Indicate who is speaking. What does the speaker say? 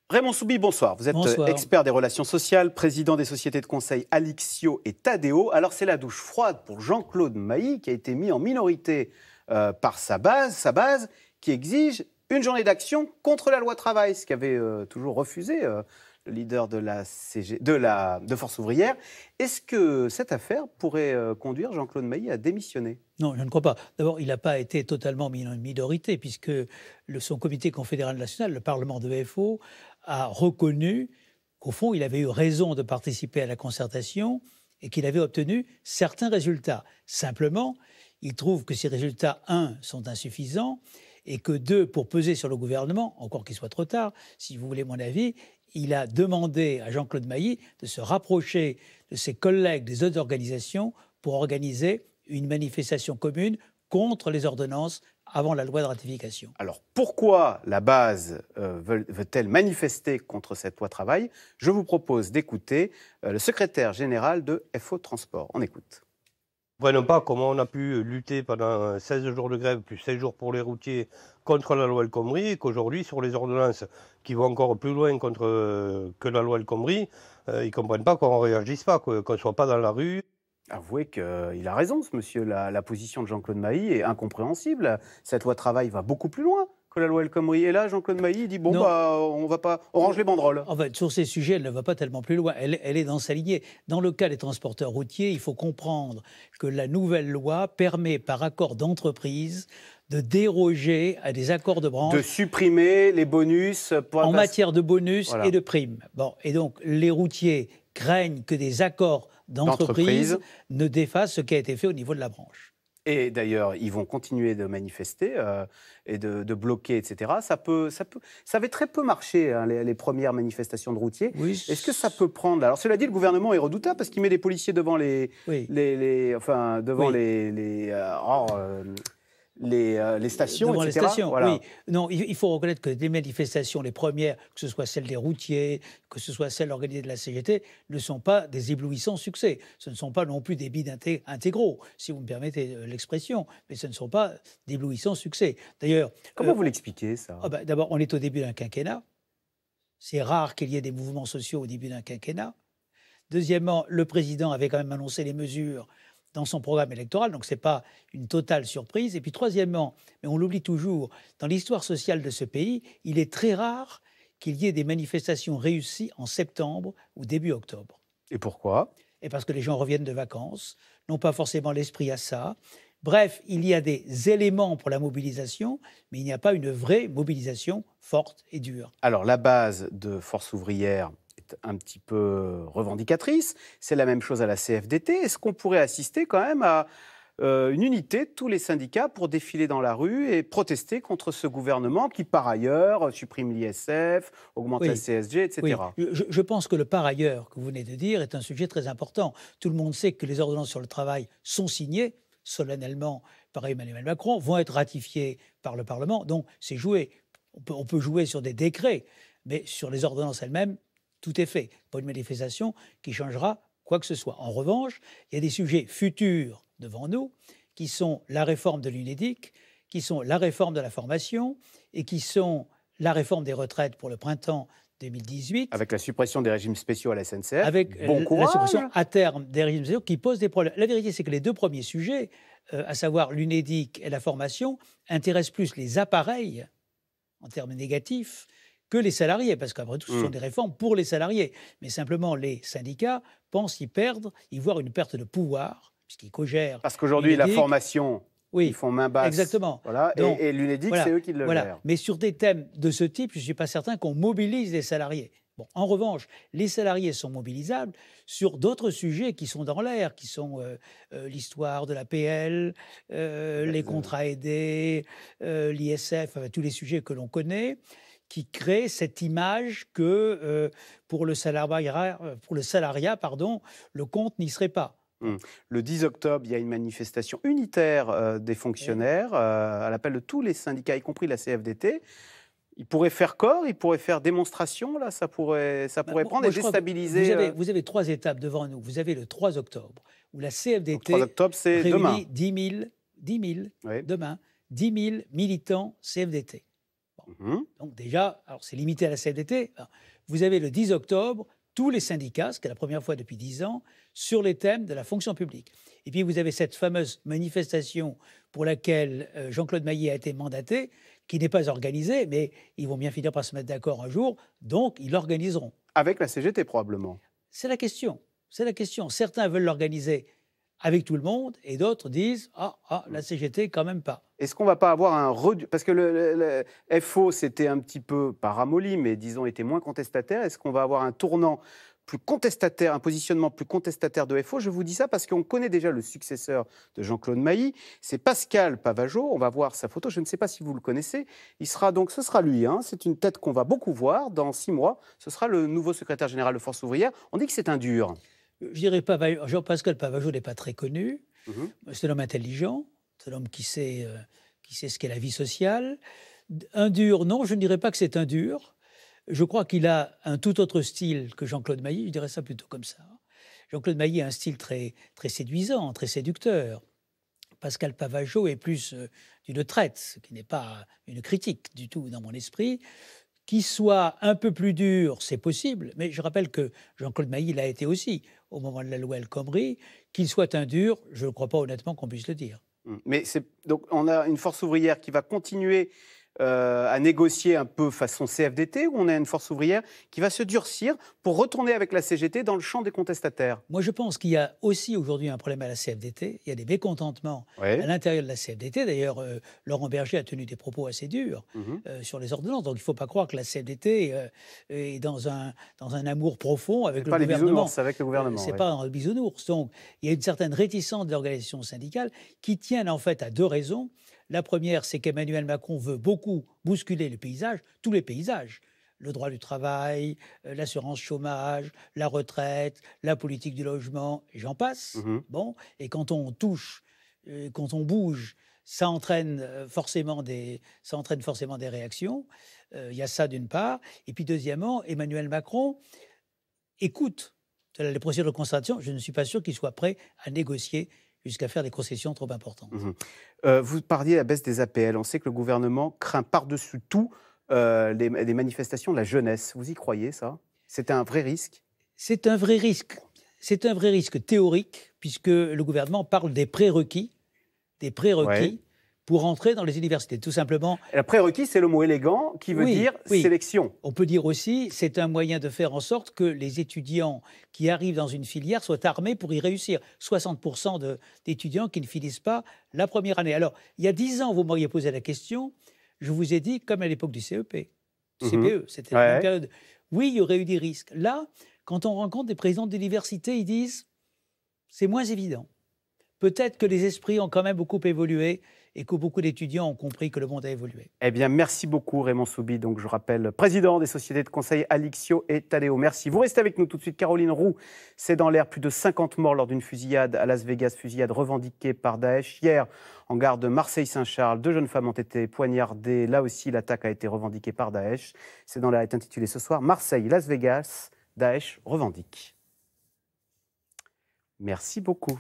Speaker 1: Raymond Soubi, bonsoir. Vous êtes expert des relations sociales, président des sociétés de conseil Alixio et Tadeo. Alors c'est la douche froide pour Jean-Claude Mailly qui a été mis en minorité par sa base qui exige une journée d'action contre la loi travail, ce qu'avait toujours refusé le leader de Force ouvrière. Est-ce que cette affaire pourrait conduire Jean-Claude Mailly à démissionner ?
Speaker 2: Non, je ne crois pas. D'abord, il n'a pas été totalement mis en minorité, puisque son comité confédéral national, le Parlement de FO, a reconnu qu'au fond, il avait eu raison de participer à la concertation et qu'il avait obtenu certains résultats. Simplement, il trouve que ces résultats, 1, sont insuffisants, et que 2, pour peser sur le gouvernement, encore qu'il soit trop tard, si vous voulez mon avis, il a demandé à Jean-Claude Mailly de se rapprocher de ses collègues des autres organisations pour organiser une manifestation commune contre les ordonnances avant la loi de ratification.
Speaker 1: Alors, pourquoi la base veut-elle manifester contre cette loi travail ? Je vous propose d'écouter le secrétaire général de FO Transport. On écoute.
Speaker 3: Nous ne comprenons pas comment on a pu lutter pendant 16 jours de grève, plus 16 jours pour les routiers, contre la loi El Khomri, et qu'aujourd'hui, sur les ordonnances qui vont encore plus loin que la loi El Khomri, ils ne comprennent pas qu'on ne réagisse pas, qu'on ne soit pas dans la rue.
Speaker 1: Avouez qu'il a raison, ce monsieur. La position de Jean-Claude Mailly est incompréhensible. Cette loi travail va beaucoup plus loin que la loi El Khomri. Et là, Jean-Claude Mailly dit on range les banderoles.
Speaker 2: En fait, sur ces sujets, elle ne va pas tellement plus loin. Elle est dans sa lignée. Dans le cas des transporteurs routiers, il faut comprendre que la nouvelle loi permet, par accord d'entreprise, de déroger à des accords de branche.
Speaker 1: De supprimer les bonus.
Speaker 2: En matière de bonus et de primes. Bon, et donc, les routiers craignent que des accords d'entreprise ne défassent ce qui a été fait au niveau de la branche.
Speaker 1: Et d'ailleurs, ils vont continuer de manifester et de bloquer, etc. Ça avait très peu marché, hein, les premières manifestations de routiers.
Speaker 2: Oui.
Speaker 1: Est-ce que ça peut prendre... Alors, cela dit, le gouvernement est redoutable parce qu'il met des policiers devant les stations,
Speaker 2: devant
Speaker 1: etc.
Speaker 2: Les stations,
Speaker 1: voilà.
Speaker 2: Oui. Non, il faut reconnaître que les manifestations, les premières, que ce soit celles des routiers, que ce soit celles organisées de la CGT, ne sont pas des éblouissants succès. Ce ne sont pas non plus des bides intégraux, si vous me permettez l'expression, mais ce ne sont pas d'éblouissants succès. D'ailleurs...
Speaker 1: Comment vous l'expliquez, ça ?
Speaker 2: D'abord, on est au début d'un quinquennat. C'est rare qu'il y ait des mouvements sociaux au début d'un quinquennat. Deuxièmement, le président avait quand même annoncé les mesures dans son programme électoral, donc ce n'est pas une totale surprise. Et puis troisièmement, mais on l'oublie toujours, dans l'histoire sociale de ce pays, il est très rare qu'il y ait des manifestations réussies en septembre ou début octobre.
Speaker 1: Et pourquoi ?
Speaker 2: Et parce que les gens reviennent de vacances, n'ont pas forcément l'esprit à ça. Bref, il y a des éléments pour la mobilisation, mais il n'y a pas une vraie mobilisation forte et dure.
Speaker 1: Alors la base de Force ouvrière est un petit peu revendicatrice. C'est la même chose à la CFDT. Est-ce qu'on pourrait assister quand même à une unité de tous les syndicats pour défiler dans la rue et protester contre ce gouvernement qui, par ailleurs, supprime l'ISF, augmente la CSG, etc.
Speaker 2: Oui. Je pense que le par ailleurs que vous venez de dire est un sujet très important. Tout le monde sait que les ordonnances sur le travail sont signées solennellement par Emmanuel Macron, vont être ratifiées par le Parlement. Donc, c'est joué. On peut jouer sur des décrets, mais sur les ordonnances elles-mêmes, tout est fait. Pas une manifestation qui changera quoi que ce soit. En revanche, il y a des sujets futurs devant nous qui sont la réforme de l'UNEDIC, qui sont la réforme de la formation et qui sont la réforme des retraites pour le printemps 2018.
Speaker 1: Avec la suppression des régimes spéciaux à la SNCF.
Speaker 2: Avec la suppression à terme des régimes spéciaux qui posent des problèmes. La vérité, c'est que les deux premiers sujets, à savoir l'UNEDIC et la formation, intéressent plus les appareils, en termes négatifs, que les salariés, parce qu'après tout, ce sont des réformes pour les salariés. Mais simplement, les syndicats pensent y voir une perte de pouvoir, puisqu'ils cogèrent.
Speaker 1: Parce qu'aujourd'hui, la formation, ils font main basse.
Speaker 2: Exactement.
Speaker 1: Voilà, donc, et l'UNEDIC, c'est eux qui le gèrent.
Speaker 2: Mais sur des thèmes de ce type, je ne suis pas certain qu'on mobilise les salariés. Bon, en revanche, les salariés sont mobilisables sur d'autres sujets qui sont dans l'air, qui sont l'histoire de l'APL, les contrats aidés, l'ISF, tous les sujets que l'on connaît, qui créent cette image que pour le salariat, le compte n'y serait pas.
Speaker 1: Le 10 octobre, il y a une manifestation unitaire des fonctionnaires à l'appel de tous les syndicats, y compris la CFDT. Ils pourraient faire corps, ils pourraient faire démonstration, là, ça pourrait prendre et déstabiliser...
Speaker 2: Vous avez 3 étapes devant nous. Vous avez le 3 octobre, où la CFDT
Speaker 1: le 3 octobre, c'est
Speaker 2: réunit
Speaker 1: demain.
Speaker 2: 10 000
Speaker 1: Oui.
Speaker 2: demain. 10 000 militants CFDT. Bon. Donc déjà, alors c'est limité à la CFDT. Alors, vous avez le 10 octobre tous les syndicats, ce qui est la première fois depuis 10 ans, sur les thèmes de la fonction publique. Et puis vous avez cette fameuse manifestation pour laquelle Jean-Claude Maillet a été mandaté, qui n'est pas organisée, mais ils vont bien finir par se mettre d'accord un jour, donc ils l'organiseront.
Speaker 1: Avec la CGT probablement.
Speaker 2: C'est la question. C'est la question. Certains veulent l'organiser avec tout le monde et d'autres disent la CGT quand même pas.
Speaker 1: Est-ce qu'on ne va pas avoir un parce que le FO c'était un petit peu pas ramolli, mais disons était moins contestataire. Est-ce qu'on va avoir un tournant plus contestataire, un positionnement plus contestataire de FO? Je vous dis ça parce qu'on connaît déjà le successeur de Jean-Claude Mailly, c'est Pascal Pavageau. On va voir sa photo. Je ne sais pas si vous le connaissez. Ce sera lui. Hein. C'est une tête qu'on va beaucoup voir dans 6 mois. Ce sera le nouveau secrétaire général de Force ouvrière. On dit que c'est un dur.
Speaker 2: Je dirais pas, Jean-Pascal Pavageau n'est pas très connu. C'est un homme intelligent, c'est un homme qui sait ce qu'est la vie sociale. Un dur, non, je ne dirais pas que c'est un dur. Je crois qu'il a un tout autre style que Jean-Claude Mailly, je dirais ça plutôt comme ça. Jean-Claude Mailly a un style très, très séduisant, très séducteur. Pascal Pavageau est plus d'une traite, ce qui n'est pas une critique du tout dans mon esprit. Qu'il soit un peu plus dur, c'est possible, mais je rappelle que Jean-Claude Mailly l'a été aussi au moment de la loi El Khomri. Qu'il soit un dur, je ne crois pas honnêtement qu'on puisse le dire.
Speaker 1: Mais donc on a une force ouvrière qui va continuer à négocier un peu façon CFDT, ou on a une force ouvrière qui va se durcir pour retourner avec la CGT dans le champ des contestataires?
Speaker 2: Moi, je pense qu'il y a aussi aujourd'hui un problème à la CFDT. Il y a des mécontentements à l'intérieur de la CFDT. D'ailleurs, Laurent Berger a tenu des propos assez durs sur les ordonnances. Donc, il ne faut pas croire que la CFDT est dans un amour profond avec le gouvernement.
Speaker 1: C'est avec le gouvernement.
Speaker 2: C'est pas dans le bisounours. Donc, il y a une certaine réticence de l'organisation syndicale qui tiennent en fait à 2 raisons. La première, c'est qu'Emmanuel Macron veut beaucoup bousculer le paysage, tous les paysages. Le droit du travail, l'assurance chômage, la retraite, la politique du logement, et j'en passe. Bon, et quand on touche, quand on bouge, ça entraîne forcément des réactions. Il y a ça d'une part. Et puis deuxièmement, Emmanuel Macron écoute les procédures de concertation. Je ne suis pas sûr qu'il soit prêt à négocier jusqu'à faire des concessions trop importantes.
Speaker 1: Vous parliez de la baisse des APL. On sait que le gouvernement craint par-dessus tout les manifestations de la jeunesse. Vous y croyez, ça? C'est un vrai risque?
Speaker 2: C'est un vrai risque. C'est un vrai risque théorique, puisque le gouvernement parle des prérequis pour entrer dans les universités, tout simplement.
Speaker 1: Le prérequis, c'est le mot élégant qui veut dire sélection.
Speaker 2: On peut dire aussi, c'est un moyen de faire en sorte que les étudiants qui arrivent dans une filière soient armés pour y réussir. 60% d'étudiants qui ne finissent pas la première année. Alors, il y a 10 ans, vous m'auriez posé la question, je vous ai dit, comme à l'époque du CEP, du CPE, c'était la même période. Oui, il y aurait eu des risques. Là, quand on rencontre des présidents d'université, ils disent, c'est moins évident. Peut-être que les esprits ont quand même beaucoup évolué et que beaucoup d'étudiants ont compris que le monde a évolué.
Speaker 1: Eh bien, merci beaucoup Raymond Soubi. Donc, je rappelle, président des sociétés de conseil Alixio et Tadeo. Merci. Vous restez avec nous tout de suite. Caroline Roux, c'est dans l'air. Plus de 50 morts lors d'une fusillade à Las Vegas, fusillade revendiquée par Daesh. Hier, en gare de Marseille-Saint-Charles, 2 jeunes femmes ont été poignardées. Là aussi, l'attaque a été revendiquée par Daesh. C'est dans l'air est intitulé ce soir Marseille-Las Vegas, Daesh revendique. Merci beaucoup.